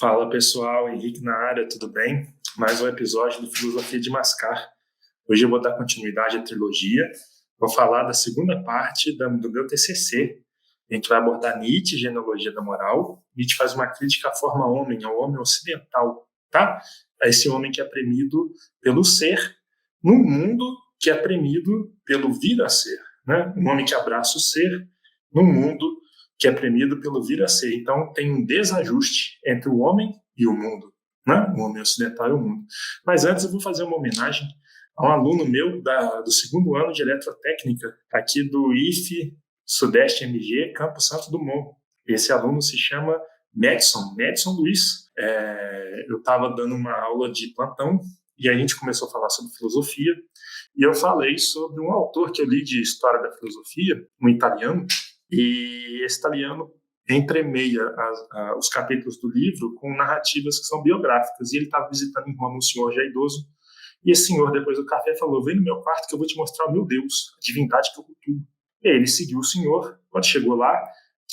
Fala pessoal, Henrique na área, tudo bem? Mais um episódio do Filosofia de Mascar. Hoje eu vou dar continuidade à trilogia, vou falar da segunda parte do meu TCC. A gente vai abordar Nietzsche, Genealogia da Moral. Nietzsche faz uma crítica à forma homem, ao homem ocidental, tá? A esse homem que é premido pelo ser, num mundo que é premido pelo vir a ser, né? Um homem que abraça o ser, num mundo que é premido pelo vir a ser. Então, tem um desajuste entre o homem e o mundo, né? O homem ocidental e o mundo. Mas antes, eu vou fazer uma homenagem a um aluno meu do segundo ano de eletrotécnica, aqui do IFE Sudeste MG, Campo Santo Dumont. Esse aluno se chama Madison Luiz. Eu estava dando uma aula de plantão e a gente começou a falar sobre filosofia e eu falei sobre um autor que eu li de história da filosofia, um italiano, e esse italiano entremeia os capítulos do livro com narrativas que são biográficas. E ele estava visitando em Roma um senhor já idoso. E esse senhor, depois do café, falou: vem no meu quarto que eu vou te mostrar o meu Deus, a divindade que eu cultuo. E aí ele seguiu o senhor. Quando chegou lá,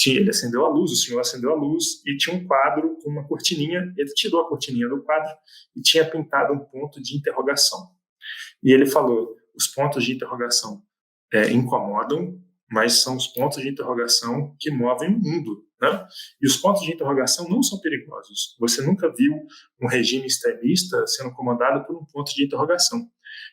ele acendeu a luz, o senhor acendeu a luz e tinha um quadro com uma cortininha. Ele tirou a cortininha do quadro e tinha pintado um ponto de interrogação. E ele falou: os pontos de interrogação incomodam, mas são os pontos de interrogação que movem o mundo, né? E os pontos de interrogação não são perigosos. Você nunca viu um regime extremista sendo comandado por um ponto de interrogação.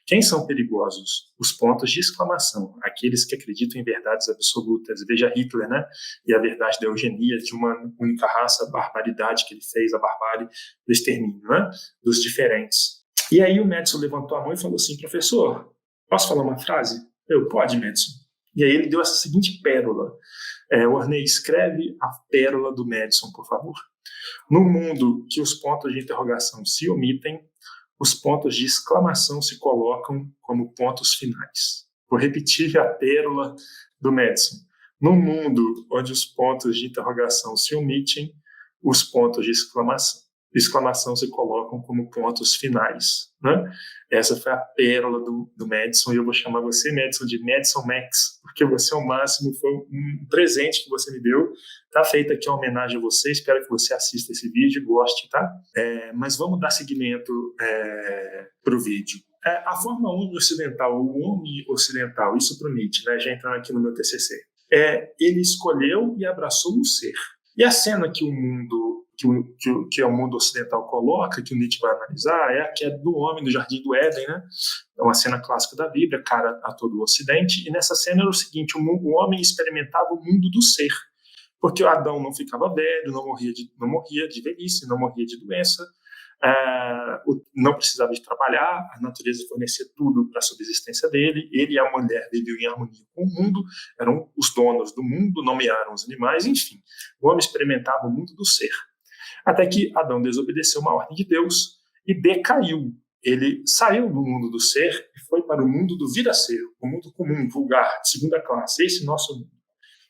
Quem são perigosos? Os pontos de exclamação, aqueles que acreditam em verdades absolutas. Veja Hitler, né? E a verdade da eugenia, de uma única raça, a barbaridade que ele fez, a barbárie do extermínio, né? Dos diferentes. E aí o Madison levantou a mão e falou assim: professor, posso falar uma frase? Pode, Madison. E aí ele deu essa seguinte pérola. Ornei, escreve a pérola do Madison, por favor. No mundo que os pontos de interrogação se omitem, os pontos de exclamação se colocam como pontos finais. Vou repetir a pérola do Madison. No mundo onde os pontos de interrogação se omitem, os pontos de exclamação se colocam como pontos finais, né? Essa foi a pérola do Madison, e eu vou chamar você, Madison, de Madison Max, porque você é o máximo, foi um presente que você me deu. Tá feita aqui uma homenagem a você, espero que você assista esse vídeo e goste, tá? Mas vamos dar seguimento para o vídeo. A forma homem ocidental, o homem ocidental, isso para o Nietzsche, né? Já entrando aqui no meu TCC. Ele escolheu e abraçou o ser. E a cena que o mundo que o mundo ocidental coloca, que o Nietzsche vai analisar, é a queda do homem no Jardim do Éden, né? É uma cena clássica da Bíblia, cara a todo o Ocidente, e nessa cena era o seguinte: o homem experimentava o mundo do ser, porque o Adão não ficava velho, não morria de velhice, não morria de doença, não precisava de trabalhar, a natureza fornecia tudo para a subsistência dele, ele e a mulher viviam em harmonia com o mundo, eram os donos do mundo, nomearam os animais, enfim, o homem experimentava o mundo do ser. Até que Adão desobedeceu uma ordem de Deus e decaiu. Ele saiu do mundo do ser e foi para o mundo do vir a ser, o mundo comum, vulgar, de segunda classe, esse nosso mundo.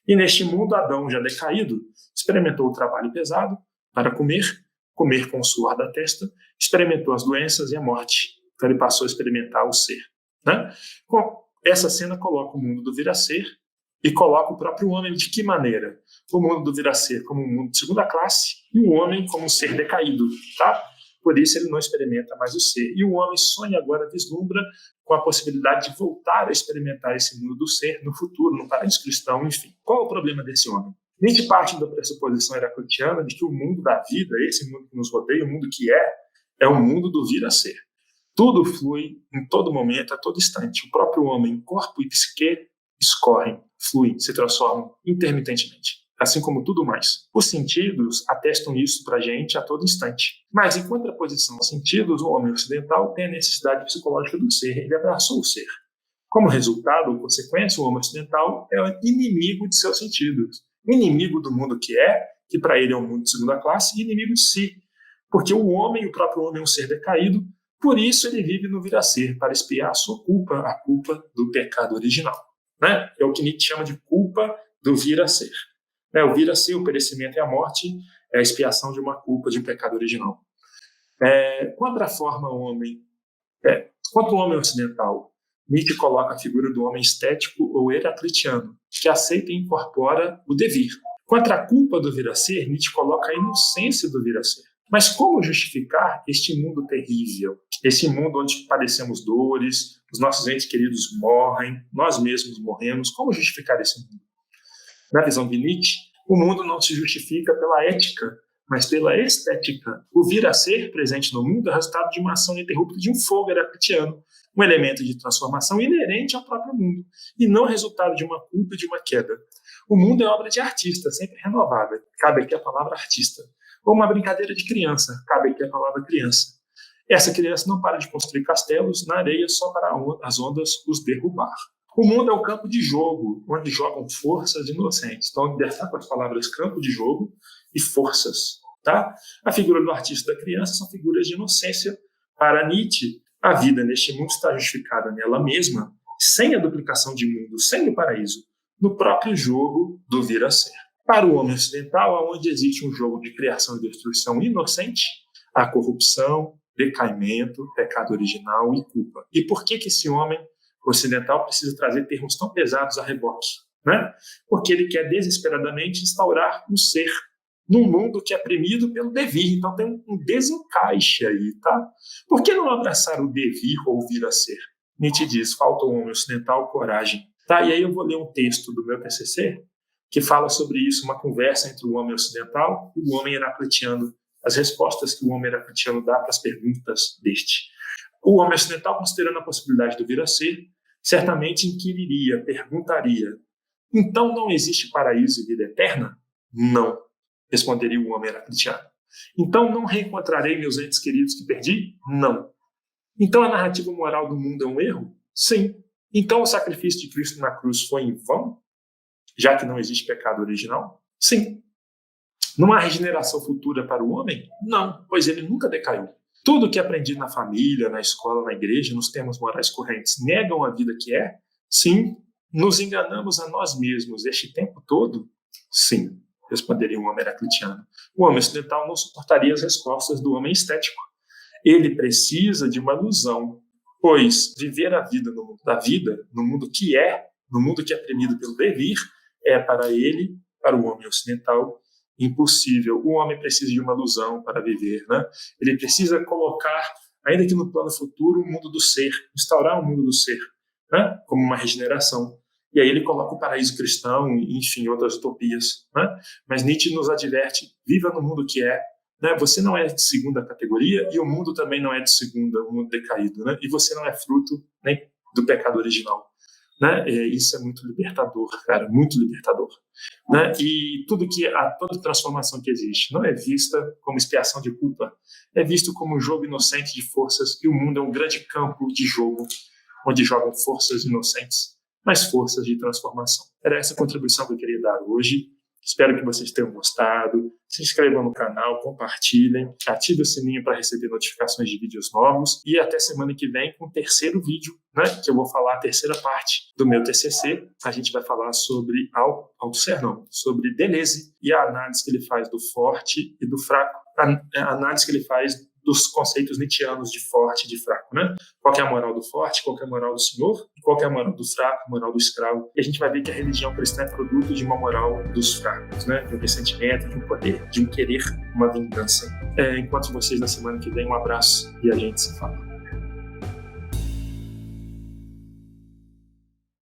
E neste mundo, Adão, já decaído, experimentou o trabalho pesado para comer com o suor da testa, experimentou as doenças e a morte. Então ele passou a experimentar o ser, né? Essa cena coloca o mundo do vir a ser e coloca o próprio homem de que maneira? O mundo do vir a ser como um mundo de segunda classe e o homem como um ser decaído, tá? Por isso ele não experimenta mais o ser. E o homem sonha agora, vislumbra com a possibilidade de voltar a experimentar esse mundo do ser no futuro, no paraíso cristão, enfim. Qual é o problema desse homem? Nietzsche parte da pressuposição heraclitiana de que o mundo da vida, esse mundo que nos rodeia, o mundo que é o mundo do vir a ser. Tudo flui em todo momento, a todo instante. O próprio homem, corpo e psique, escorrem, fluem, se transformam intermitentemente, assim como tudo mais. Os sentidos atestam isso para a gente a todo instante. Mas, em contraposição aos sentidos, o homem ocidental tem a necessidade psicológica do ser, ele abraçou o ser. Como resultado ou consequência, o homem ocidental é inimigo de seus sentidos, inimigo do mundo que para ele é um mundo de segunda classe, e inimigo de si. Porque o próprio homem é um ser decaído, por isso ele vive no vir a ser, para expiar a sua culpa, a culpa do pecado original. Né? É o que Nietzsche chama de culpa do vir a ser. O vir a ser, o perecimento e a morte é a expiação de uma culpa, de um pecado original. Quanto ao homem ocidental, Nietzsche coloca a figura do homem estético ou heraclitiano, que aceita e incorpora o devir. Quanto à culpa do vir a ser, Nietzsche coloca a inocência do vir a ser. Mas como justificar este mundo terrível? Esse mundo onde padecemos dores, os nossos entes queridos morrem, nós mesmos morremos. Como justificar esse mundo? Na visão de Nietzsche, o mundo não se justifica pela ética, mas pela estética. O vir a ser presente no mundo é resultado de uma ação ininterrupta de um fogo heraclitiano, um elemento de transformação inerente ao próprio mundo, e não resultado de uma culpa e de uma queda. O mundo é obra de artista, sempre renovada. Cabe aqui a palavra artista. Ou uma brincadeira de criança. Cabe aqui a palavra criança. Essa criança não para de construir castelos na areia só para as ondas os derrubar. O mundo é um campo de jogo, onde jogam forças inocentes. Então, destaco as palavras campo de jogo e forças. Tá? A figura do artista e da criança são figuras de inocência. Para Nietzsche, a vida neste mundo está justificada nela mesma, sem a duplicação de mundo, sem o paraíso, no próprio jogo do vir a ser. Para o homem ocidental, onde existe um jogo de criação e destruição inocente, há corrupção, decaimento, pecado original e culpa. E por que esse homem ocidental precisa trazer termos tão pesados a reboque? Né? Porque ele quer desesperadamente instaurar o ser num mundo que é premido pelo devir. Então tem um desencaixe aí, tá? Por que não abraçar o devir ou vir a ser? Nietzsche diz, falta ao homem ocidental coragem. Tá? E aí eu vou ler um texto do meu TCC que fala sobre isso, uma conversa entre o homem ocidental e o homem heraclitiano, as respostas que o homem heraclitiano dá para as perguntas deste. O homem ocidental, considerando a possibilidade do vir a ser, certamente inquiriria, perguntaria, então não existe paraíso e vida eterna? Não, responderia o homem heraclitiano. Então não reencontrarei meus entes queridos que perdi? Não. Então a narrativa moral do mundo é um erro? Sim. Então o sacrifício de Cristo na cruz foi em vão? Já que não existe pecado original? Sim. Não há regeneração futura para o homem? Não, pois ele nunca decaiu. Tudo que aprendi na família, na escola, na igreja, nos termos morais correntes, negam a vida que é? Sim. Nos enganamos a nós mesmos este tempo todo? Sim, responderia um homem heraclitiano. O homem ocidental não suportaria as respostas do homem estético. Ele precisa de uma ilusão, pois viver a vida no mundo da vida, no mundo que é premido pelo devir, é para ele, para o homem ocidental, impossível. O homem precisa de uma ilusão para viver, né? Ele precisa colocar, ainda que no plano futuro, o mundo do ser, instaurar o mundo do ser, né? Como uma regeneração. E aí ele coloca o paraíso cristão, enfim, outras utopias, né? Mas Nietzsche nos adverte, viva no mundo que é, né? Você não é de segunda categoria e o mundo também não é de segunda, o mundo decaído, né? E você não é fruto nem do pecado original. Né? Isso é muito libertador, cara, muito libertador. Né? E toda transformação que existe não é vista como expiação de culpa, é visto como um jogo inocente de forças, e o mundo é um grande campo de jogo, onde jogam forças inocentes, mas forças de transformação. Era essa a contribuição que eu queria dar hoje. Espero que vocês tenham gostado. Se inscrevam no canal, compartilhem, ative o sininho para receber notificações de vídeos novos. E até semana que vem com o terceiro vídeo, né, que eu vou falar a terceira parte do meu TCC. A gente vai falar sobre Althusser, sobre Deleuze e a análise que ele faz do forte e do fraco. A análise que ele faz dos conceitos nietzschianos de forte e de fraco, né? Qual que é a moral do forte, qual que é a moral do senhor, e qual que é a moral do fraco, a moral do escravo. E a gente vai ver que a religião cristã é produto de uma moral dos fracos, né? De um ressentimento, de um poder, de um querer, uma vingança. Enquanto vocês na semana que vem, um abraço e a gente se fala.